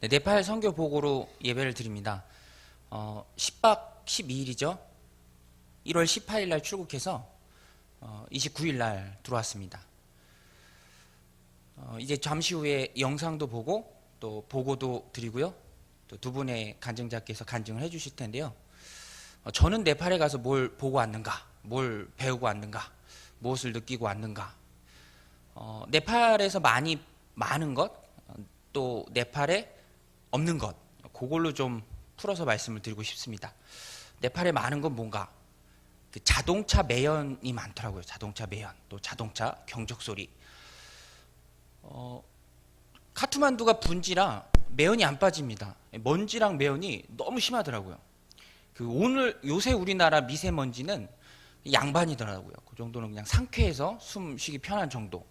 네, 네팔 선교 보고로 예배를 드립니다. 10박 12일이죠. 1월 18일 날 출국해서 29일 날 들어왔습니다. 이제 잠시 후에 영상도 보고 또 보고도 드리고요. 또 두 분의 간증자께서 간증을 해주실 텐데요. 저는 네팔에 가서 뭘 보고 왔는가, 뭘 배우고 왔는가, 무엇을 느끼고 왔는가. 네팔에서 많은 것, 또 네팔에 없는 것, 그걸로 좀 풀어서 말씀을 드리고 싶습니다. 네팔에 많은 건 뭔가? 그 자동차 매연이 많더라고요. 자동차 매연, 또 자동차 경적 소리. 카트만두가 분지라 매연이 안 빠집니다. 먼지랑 매연이 너무 심하더라고요. 요새 우리나라 미세먼지는 양반이더라고요. 그 정도는 그냥 상쾌해서 숨 쉬기 편한 정도.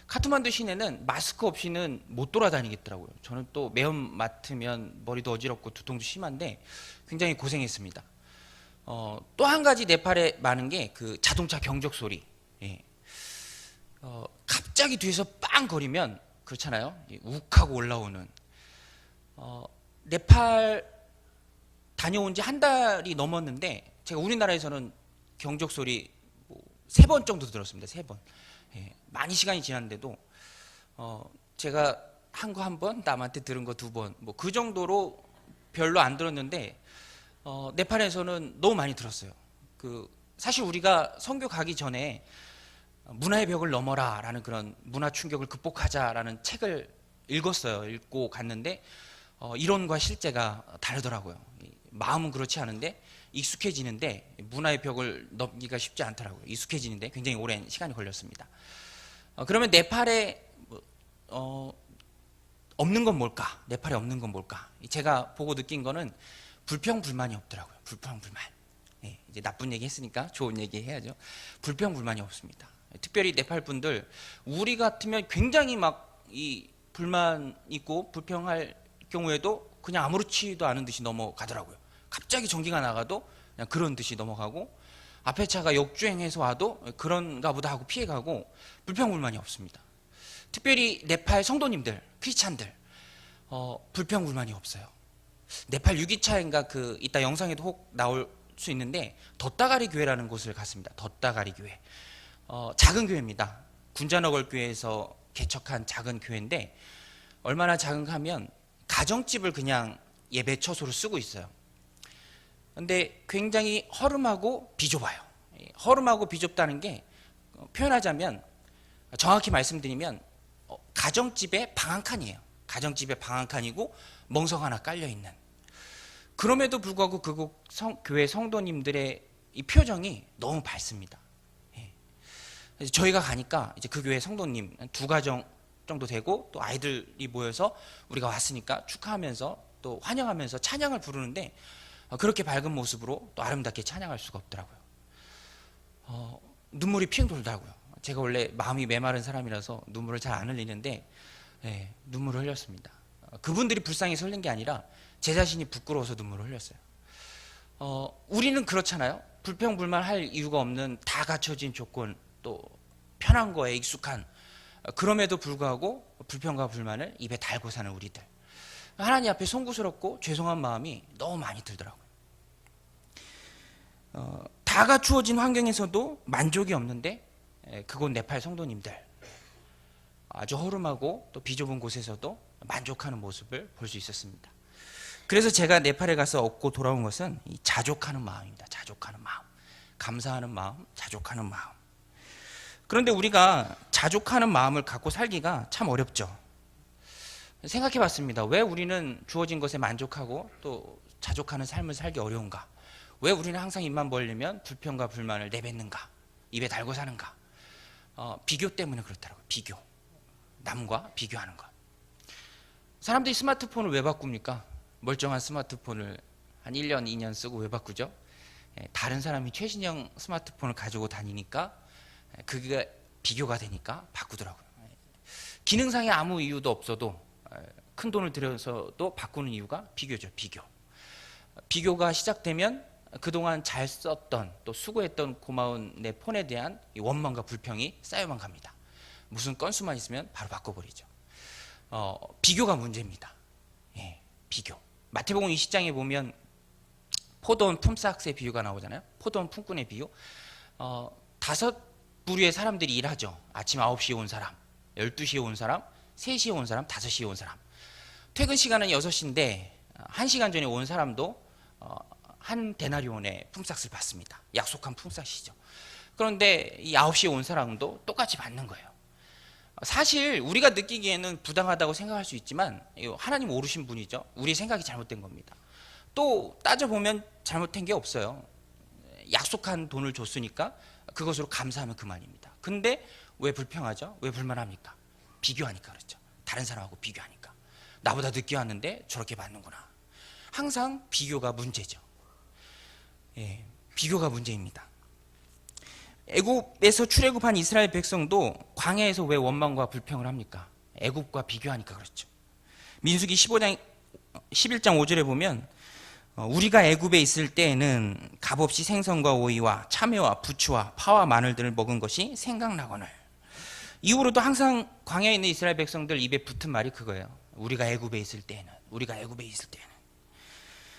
카트만두 시내는 마스크 없이는 못 돌아다니겠더라고요. 저는 또 매연 맡으면 머리도 어지럽고 두통도 심한데 굉장히 고생했습니다. 또 한 가지 네팔에 많은 게 그 자동차 경적 소리. 예. 갑자기 뒤에서 빵 거리면 그렇잖아요. 욱하고 올라오는. 네팔 다녀온 지 한 달이 넘었는데 제가 우리나라에서는 경적 소리 3번 정도 들었습니다. 3번. 예, 많이 시간이 지났는데도 제가 한 거 1번, 남한테 들은 거 2번, 뭐 그 정도로 별로 안 들었는데 네팔에서는 너무 많이 들었어요. 사실 우리가 선교 가기 전에 문화의 벽을 넘어라라는 그런 문화 충격을 극복하자라는 책을 읽었어요. 읽고 갔는데 이론과 실제가 다르더라고요. 마음은 그렇지 않은데 익숙해지는데 문화의 벽을 넘기가 쉽지 않더라고요. 익숙해지는데 굉장히 오랜 시간이 걸렸습니다. 그러면 네팔에 없는 건 뭘까? 네팔에 없는 건 뭘까? 제가 보고 느낀 거는 불평불만이 없더라고요. 불평불만. 네, 이제 나쁜 얘기 했으니까 좋은 얘기 해야죠. 불평불만이 없습니다. 특별히 네팔 분들 우리 같으면 굉장히 막 이 불만 있고 불평할 경우에도 그냥 아무렇지도 않은 듯이 넘어가더라고요. 갑자기 전기가 나가도 그냥 그런 듯이 넘어가고 앞에 차가 역주행해서 와도 그런가 보다 하고 피해가고 불평불만이 없습니다. 특별히 네팔 성도님들, 크리스찬들 불평불만이 없어요. 네팔 6기차인가 이따 영상에도 혹 나올 수 있는데 덧다가리 교회라는 곳을 갔습니다. 덧다가리 교회. 작은 교회입니다. 군자너걸 교회에서 개척한 작은 교회인데 얼마나 작은가 하면 가정집을 그냥 예배 처소로 쓰고 있어요. 근데 굉장히 허름하고 비좁아요. 허름하고 비좁다는 게 표현하자면 정확히 말씀드리면 가정집에 방 한 칸이에요. 가정집에 방 한 칸이고 멍석 하나 깔려 있는. 그럼에도 불구하고 교회 성도님들의 이 표정이 너무 밝습니다. 저희가 가니까 이제 그 교회 성도님 2가정 정도 되고 또 아이들이 모여서 우리가 왔으니까 축하하면서 또 환영하면서 찬양을 부르는데 그렇게 밝은 모습으로 또 아름답게 찬양할 수가 없더라고요. 눈물이 핑 돌더라고요. 제가 원래 마음이 메마른 사람이라서 눈물을 잘 안 흘리는데 눈물을 흘렸습니다. 그분들이 불쌍해서 흘린 게 아니라 제 자신이 부끄러워서 눈물을 흘렸어요. 우리는 그렇잖아요. 불평불만할 이유가 없는 다 갖춰진 조건 또 편한 거에 익숙한 그럼에도 불구하고 불평과 불만을 입에 달고 사는 우리들. 하나님 앞에 송구스럽고 죄송한 마음이 너무 많이 들더라고요. 다 갖추어진 환경에서도 만족이 없는데 그곳 네팔 성도님들 아주 허름하고 또 비좁은 곳에서도 만족하는 모습을 볼 수 있었습니다. 그래서 제가 네팔에 가서 얻고 돌아온 것은 이 자족하는 마음입니다. 자족하는 마음, 감사하는 마음, 자족하는 마음. 그런데 우리가 자족하는 마음을 갖고 살기가 참 어렵죠. 생각해 봤습니다. 왜 우리는 주어진 것에 만족하고 또 자족하는 삶을 살기 어려운가? 왜 우리는 항상 입만 벌리면 불평과 불만을 내뱉는가? 입에 달고 사는가? 비교 때문에 그렇더라고요. 비교. 남과 비교하는 것. 사람들이 스마트폰을 왜 바꿉니까? 멀쩡한 스마트폰을 한 1년, 2년 쓰고 왜 바꾸죠? 다른 사람이 최신형 스마트폰을 가지고 다니니까 그게 비교가 되니까 바꾸더라고요. 기능상의 아무 이유도 없어도 큰 돈을 들여서도 바꾸는 이유가 비교죠. 비교가 시작되면 그동안 잘 썼던 또 수고했던 고마운 내 폰에 대한 원망과 불평이 쌓여만 갑니다. 무슨 건수만 있으면 바로 바꿔버리죠. 비교가 문제입니다. 비교. 마태복음 20장에 보면 포도원 품삯의 비유가 나오잖아요. 포도원 품꾼의 비유. 5부류의 사람들이 일하죠. 아침 9시에 온 사람, 12시에 온 사람, 3시에 온 사람, 5시에 온 사람. 퇴근 시간은 6시인데 1시간 전에 온 사람도 한 데나리온의 품삯을 받습니다. 약속한 품삯이죠. 그런데 이 9시에 온 사람도 똑같이 받는 거예요. 사실 우리가 느끼기에는 부당하다고 생각할 수 있지만 하나님 오르신 분이죠. 우리 생각이 잘못된 겁니다. 또 따져보면 잘못된 게 없어요. 약속한 돈을 줬으니까 그것으로 감사하면 그만입니다. 근데 왜 불평하죠? 왜 불만합니까? 비교하니까 그렇죠. 다른 사람하고 비교하니까. 나보다 늦게 왔는데 저렇게 받는구나. 항상 비교가 문제죠. 예, 비교가 문제입니다. 애굽에서 출애굽한 이스라엘 백성도 광야에서 왜 원망과 불평을 합니까? 애굽과 비교하니까 그렇죠. 민수기 11장 5절에 보면 우리가 애굽에 있을 때에는 값없이 생선과 오이와 참외와 부추와 파와 마늘들을 먹은 것이 생각나거늘. 이후로도 항상 광야에 있는 이스라엘 백성들 입에 붙은 말이 그거예요. 우리가 애굽에 있을 때에는, 우리가 애굽에 있을 때에는.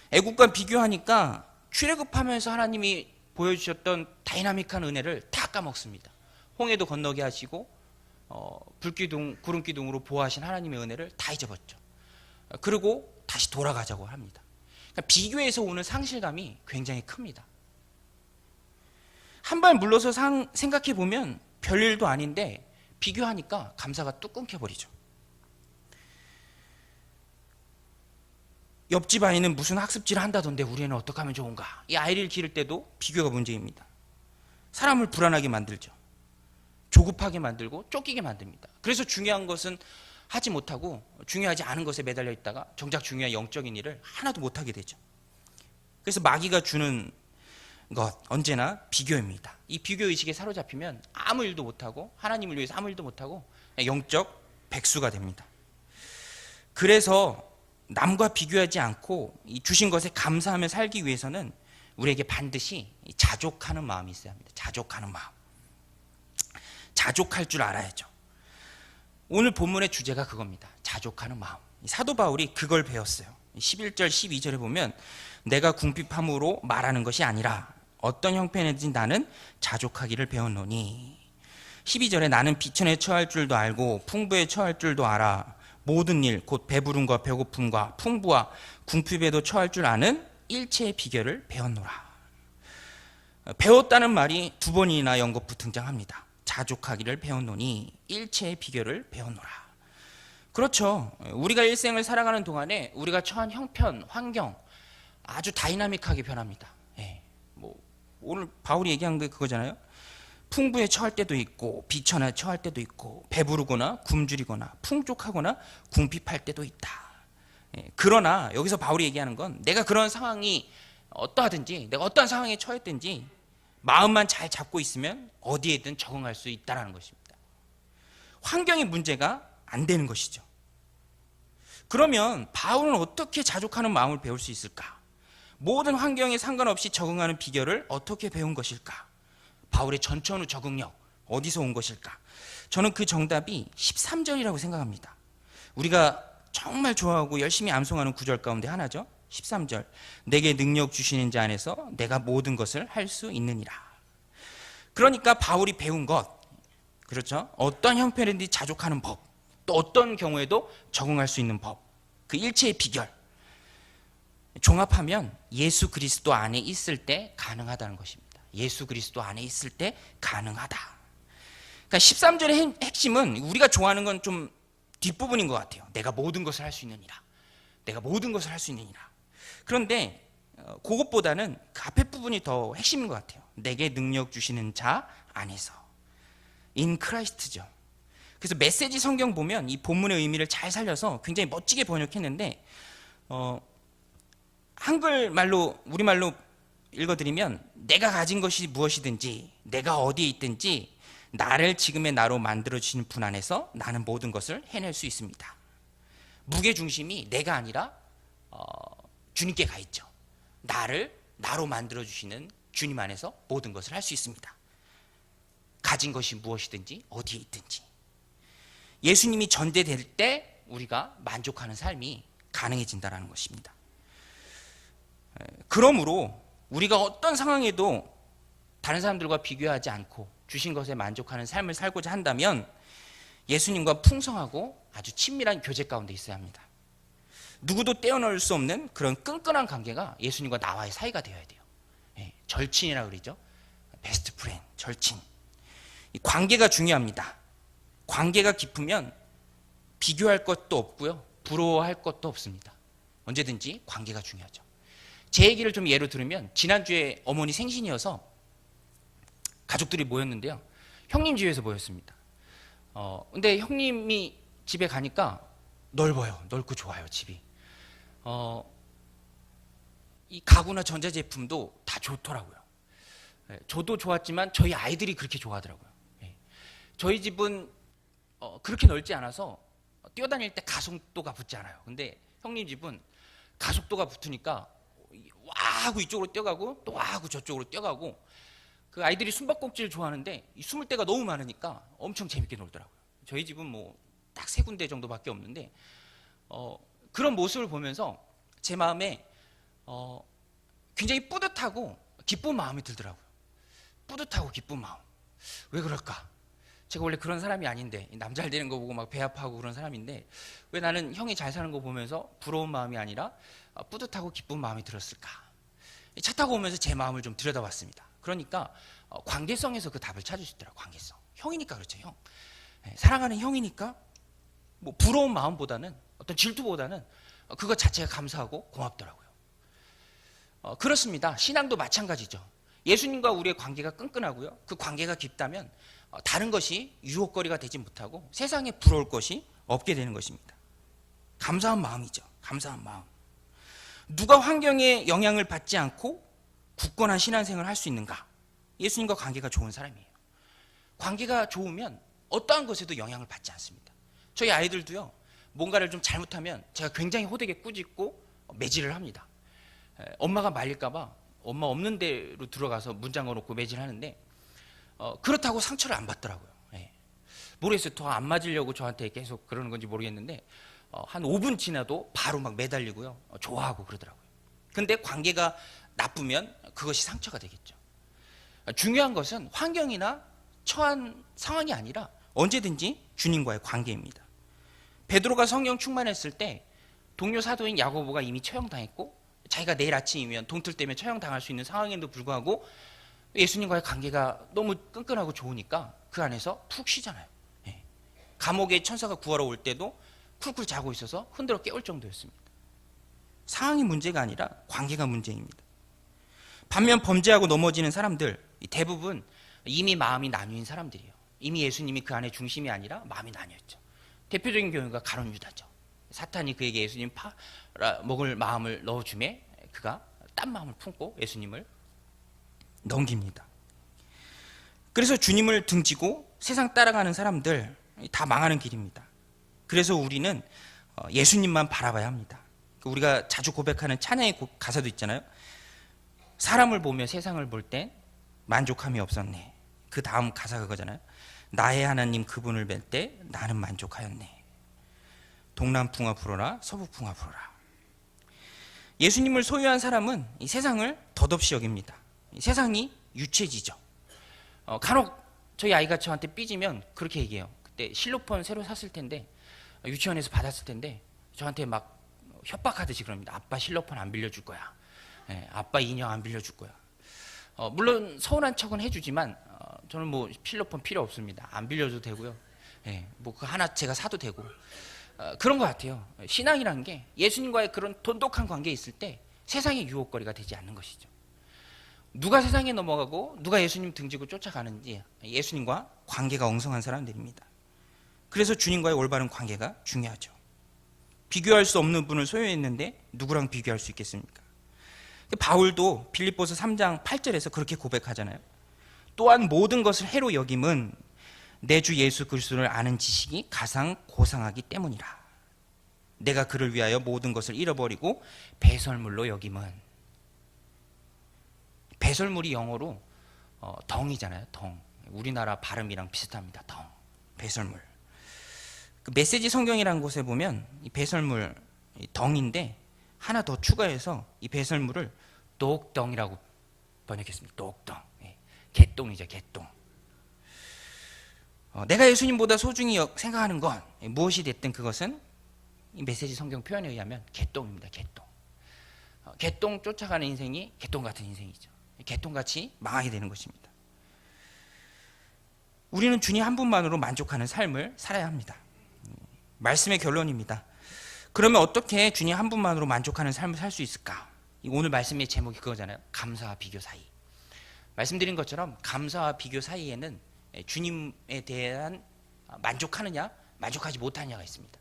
애굽과 비교하니까 출애굽하면서 하나님이 보여주셨던 다이나믹한 은혜를 다 까먹습니다. 홍해도 건너게 하시고 불기둥, 구름기둥으로 보호하신 하나님의 은혜를 다 잊어버렸죠. 그리고 다시 돌아가자고 합니다. 그러니까 비교에서 오는 상실감이 굉장히 큽니다. 한 발 물러서 생각해 보면 별일도 아닌데 비교하니까 감사가 뚝 끊겨버리죠. 옆집 아이는 무슨 학습지를 한다던데 우리 애는 어떻게 하면 좋은가? 이 아이를 기를 때도 비교가 문제입니다. 사람을 불안하게 만들죠. 조급하게 만들고 쫓기게 만듭니다. 그래서 중요한 것은 하지 못하고 중요하지 않은 것에 매달려 있다가 정작 중요한 영적인 일을 하나도 못하게 되죠. 그래서 마귀가 주는 것 언제나 비교입니다. 이 비교의식에 사로잡히면 아무 일도 못하고 하나님을 위해서 아무 일도 못하고 영적 백수가 됩니다. 그래서 남과 비교하지 않고 이 주신 것에 감사하며 살기 위해서는 우리에게 반드시 자족하는 마음이 있어야 합니다. 자족하는 마음. 자족할 줄 알아야죠. 오늘 본문의 주제가 그겁니다. 자족하는 마음. 사도 바울이 그걸 배웠어요. 11절 12절에 보면 내가 궁핍함으로 말하는 것이 아니라 어떤 형편이든지 나는 자족하기를 배웠노니 12절에 나는 비천에 처할 줄도 알고 풍부에 처할 줄도 알아 모든 일 곧 배부름과 배고픔과 풍부와 궁핍에도 처할 줄 아는 일체의 비결을 배웠노라. 배웠다는 말이 2번이나 연거푸 등장합니다. 자족하기를 배웠노니 일체의 비결을 배웠노라. 그렇죠. 우리가 일생을 살아가는 동안에 우리가 처한 형편, 환경 아주 다이나믹하게 변합니다. 예, 오늘 바울이 얘기한 게 그거잖아요. 풍부에 처할 때도 있고 비천에 처할 때도 있고 배부르거나 굶주리거나 풍족하거나 궁핍할 때도 있다. 그러나 여기서 바울이 얘기하는 건 내가 그런 상황이 어떠하든지 내가 어떠한 상황에 처했든지 마음만 잘 잡고 있으면 어디에든 적응할 수 있다는 것입니다. 환경의 문제가 안 되는 것이죠. 그러면 바울은 어떻게 자족하는 마음을 배울 수 있을까? 모든 환경에 상관없이 적응하는 비결을 어떻게 배운 것일까? 바울의 전천후 적응력 어디서 온 것일까? 저는 그 정답이 13절이라고 생각합니다. 우리가 정말 좋아하고 열심히 암송하는 구절 가운데 하나죠. 13절 내게 능력 주시는 자 안에서 내가 모든 것을 할 수 있느니라. 그러니까 바울이 배운 것, 그렇죠? 어떤 형편이든지 자족하는 법, 또 어떤 경우에도 적응할 수 있는 법, 그 일체의 비결 종합하면 예수 그리스도 안에 있을 때 가능하다는 것입니다. 예수 그리스도 안에 있을 때 가능하다. 그러니까 13절의 핵심은 우리가 좋아하는 건 좀 뒷부분인 것 같아요. 내가 모든 것을 할 수 있느니라. 내가 모든 것을 할 수 있느니라. 그런데 그것보다는 그 앞에 부분이 더 핵심인 것 같아요. 내게 능력 주시는 자 안에서. In Christ죠. 그래서 메시지 성경 보면 이 본문의 의미를 잘 살려서 굉장히 멋지게 번역했는데 한글말로 우리말로 읽어드리면 내가 가진 것이 무엇이든지 내가 어디에 있든지 나를 지금의 나로 만들어주시는 분 안에서 나는 모든 것을 해낼 수 있습니다. 무게중심이 내가 아니라 주님께 가 있죠. 나를 나로 만들어주시는 주님 안에서 모든 것을 할 수 있습니다. 가진 것이 무엇이든지 어디에 있든지 예수님이 전대될 때 우리가 만족하는 삶이 가능해진다는 것입니다. 그러므로 우리가 어떤 상황에도 다른 사람들과 비교하지 않고 주신 것에 만족하는 삶을 살고자 한다면 예수님과 풍성하고 아주 친밀한 교제 가운데 있어야 합니다. 누구도 떼어놓을 수 없는 그런 끈끈한 관계가 예수님과 나와의 사이가 되어야 돼요. 절친이라고 그러죠. 베스트 프렌드, 절친. 이 관계가 중요합니다. 관계가 깊으면 비교할 것도 없고요, 부러워할 것도 없습니다. 언제든지 관계가 중요하죠. 제 얘기를 좀 예로 들으면 지난주에 어머니 생신이어서 가족들이 모였는데요. 형님 집에서 모였습니다. 근데 형님이 집에 가니까 넓어요. 넓고 좋아요, 집이. 이 가구나 전자제품도 다 좋더라고요. 저도 좋았지만 저희 아이들이 그렇게 좋아하더라고요. 저희 집은 그렇게 넓지 않아서 뛰어다닐 때 가속도가 붙지 않아요. 근데 형님 집은 가속도가 붙으니까 와 하고 이쪽으로 뛰어가고 또 와 하고 저쪽으로 뛰어가고, 그 아이들이 숨바꼭질을 좋아하는데 이 숨을 데가 너무 많으니까 엄청 재밌게 놀더라고요. 저희 집은 뭐 딱 3군데 정도밖에 없는데 그런 모습을 보면서 제 마음에 굉장히 뿌듯하고 기쁜 마음이 들더라고요. 뿌듯하고 기쁜 마음. 왜 그럴까? 제가 원래 그런 사람이 아닌데, 남 잘 되는 거 보고 막 배 아파하고 그런 사람인데 왜 나는 형이 잘 사는 거 보면서 부러운 마음이 아니라 뿌듯하고 기쁜 마음이 들었을까? 차 타고 오면서 제 마음을 좀 들여다봤습니다. 그러니까 관계성에서 그 답을 찾을 수 있더라고요. 관계성. 형이니까 그렇죠. 형. 사랑하는 형이니까 뭐 부러운 마음보다는, 어떤 질투보다는 그것 자체가 감사하고 고맙더라고요. 그렇습니다. 신앙도 마찬가지죠. 예수님과 우리의 관계가 끈끈하고요, 그 관계가 깊다면 다른 것이 유혹거리가 되지 못하고 세상에 부러울 것이 없게 되는 것입니다. 감사한 마음이죠. 감사한 마음. 누가 환경에 영향을 받지 않고 굳건한 신앙생활을 할 수 있는가? 예수님과 관계가 좋은 사람이에요. 관계가 좋으면 어떠한 것에도 영향을 받지 않습니다. 저희 아이들도요, 뭔가를 좀 잘못하면 제가 굉장히 호되게 꾸짖고 매질을 합니다. 엄마가 말릴까 봐 엄마 없는 데로 들어가서 문 잠궈놓고 매질하는데 그렇다고 상처를 안 받더라고요. 모르겠어요. 더 안 맞으려고 저한테 계속 그러는 건지 모르겠는데 한 5분 지나도 바로 막 매달리고요, 좋아하고 그러더라고요. 근데 관계가 나쁘면 그것이 상처가 되겠죠. 중요한 것은 환경이나 처한 상황이 아니라 언제든지 주님과의 관계입니다. 베드로가 성령 충만했을 때 동료 사도인 야고보가 이미 처형당했고 자기가 내일 아침이면 동틀 때면 처형당할 수 있는 상황에도 불구하고 예수님과의 관계가 너무 끈끈하고 좋으니까 그 안에서 푹 쉬잖아요. 감옥에 천사가 구하러 올 때도 쿨쿨 자고 있어서 흔들어 깨울 정도였습니다. 상황이 문제가 아니라 관계가 문제입니다. 반면 범죄하고 넘어지는 사람들 대부분 이미 마음이 나뉘인 사람들이에요. 이미 예수님이 그 안에 중심이 아니라 마음이 나뉘었죠. 대표적인 경우가 가룟 유다죠. 사탄이 그에게 예수님 먹을 마음을 넣어주매 그가 딴 마음을 품고 예수님을 넘깁니다. 그래서 주님을 등지고 세상 따라가는 사람들 다 망하는 길입니다. 그래서 우리는 예수님만 바라봐야 합니다. 우리가 자주 고백하는 찬양의 가사도 있잖아요. 사람을 보며 세상을 볼 땐 만족함이 없었네. 그 다음 가사가 그거잖아요. 나의 하나님 그분을 뵐 때 나는 만족하였네. 동남풍아 불어라 서북풍아 불어라. 예수님을 소유한 사람은 이 세상을 덧없이 여깁니다. 이 세상이 유체지죠. 간혹 저희 아이가 저한테 삐지면 그렇게 얘기해요. 그때 실로폰 새로 샀을 텐데 유치원에서 받았을 텐데 저한테 막 협박하듯이 그럽니다. 아빠 실로폰 안 빌려줄 거야. 아빠 인형 안 빌려줄 거야. 물론 서운한 척은 해주지만 저는 뭐 필로폰 필요 없습니다. 안 빌려줘도 되고요. 뭐 그 하나 제가 사도 되고 그런 것 같아요. 신앙이라는 게 예수님과의 그런 돈독한 관계에 있을 때 세상의 유혹거리가 되지 않는 것이죠. 누가 세상에 넘어가고 누가 예수님 등지고 쫓아가는지 예수님과 관계가 엉성한 사람들입니다. 그래서 주님과의 올바른 관계가 중요하죠. 비교할 수 없는 분을 소유했는데 누구랑 비교할 수 있겠습니까? 바울도 빌립보서 3장 8절에서 그렇게 고백하잖아요. 또한 모든 것을 해로 여김은 내 주 예수 그리스도를 아는 지식이 가장 고상하기 때문이라. 내가 그를 위하여 모든 것을 잃어버리고 배설물로 여김은. 배설물이 영어로 덩이잖아요. 덩. 우리나라 발음이랑 비슷합니다. 덩. 배설물. 그 메시지 성경이라는 곳에 보면 이 배설물 이 덩인데 하나 더 추가해서 이 배설물을 똑덩이라고 번역했습니다. 똑덩. 예. 개똥이죠, 개똥. 내가 예수님보다 소중히 생각하는 건 무엇이 됐든 그것은 이 메시지 성경 표현에 의하면 개똥입니다. 개똥. 개똥 쫓아가는 인생이 개똥 같은 인생이죠. 개똥같이 망하게 되는 것입니다. 우리는 주님 한 분만으로 만족하는 삶을 살아야 합니다. 말씀의 결론입니다. 그러면 어떻게 주님 한 분만으로 만족하는 삶을 살 수 있을까? 오늘 말씀의 제목이 그거잖아요. 감사와 비교 사이. 말씀드린 것처럼 감사와 비교 사이에는 주님에 대한 만족하느냐 만족하지 못하느냐가 있습니다.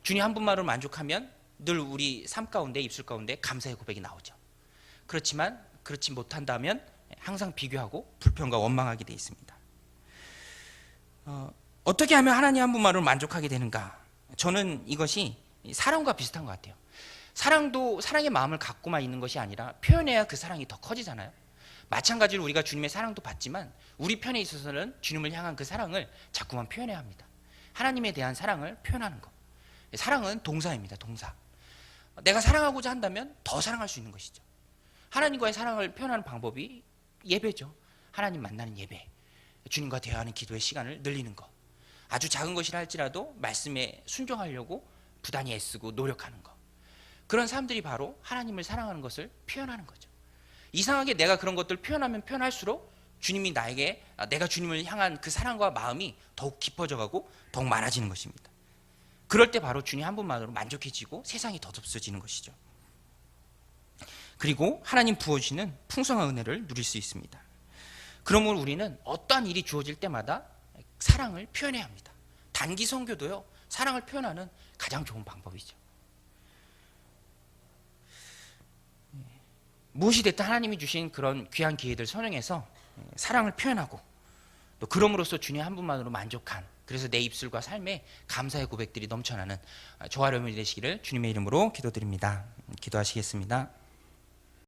주님 한 분만으로 만족하면 늘 우리 삶 가운데 입술 가운데 감사의 고백이 나오죠. 그렇지만 그렇지 못한다면 항상 비교하고 불평과 원망하게 되어 있습니다. 어떻게 하면 하나님 한 분만으로 만족하게 되는가? 저는 이것이 사랑과 비슷한 것 같아요. 사랑도 사랑의 마음을 갖고만 있는 것이 아니라 표현해야 그 사랑이 더 커지잖아요. 마찬가지로 우리가 주님의 사랑도 받지만 우리 편에 있어서는 주님을 향한 그 사랑을 자꾸만 표현해야 합니다. 하나님에 대한 사랑을 표현하는 것. 사랑은 동사입니다. 동사. 내가 사랑하고자 한다면 더 사랑할 수 있는 것이죠. 하나님과의 사랑을 표현하는 방법이 예배죠. 하나님 만나는 예배, 주님과 대화하는 기도의 시간을 늘리는 것. 아주 작은 것이라 할지라도 말씀에 순종하려고 부단히 애쓰고 노력하는 것. 그런 사람들이 바로 하나님을 사랑하는 것을 표현하는 거죠. 이상하게 내가 그런 것들을 표현하면 표현할수록 주님이 나에게, 내가 주님을 향한 그 사랑과 마음이 더욱 깊어져가고 더욱 많아지는 것입니다. 그럴 때 바로 주님 한 분만으로 만족해지고 세상이 덧없어지는 것이죠. 그리고 하나님 부어주시는 풍성한 은혜를 누릴 수 있습니다. 그러므로 우리는 어떠한 일이 주어질 때마다 사랑을 표현해야 합니다. 단기 선교도요, 사랑을 표현하는 가장 좋은 방법이죠. 무엇이 됐든 하나님이 주신 그런 귀한 기회들 선용해서 사랑을 표현하고 또 그럼으로써 주님 한 분만으로 만족한, 그래서 내 입술과 삶에 감사의 고백들이 넘쳐나는 저와 여러분이 되시기를 주님의 이름으로 기도드립니다. 기도하시겠습니다.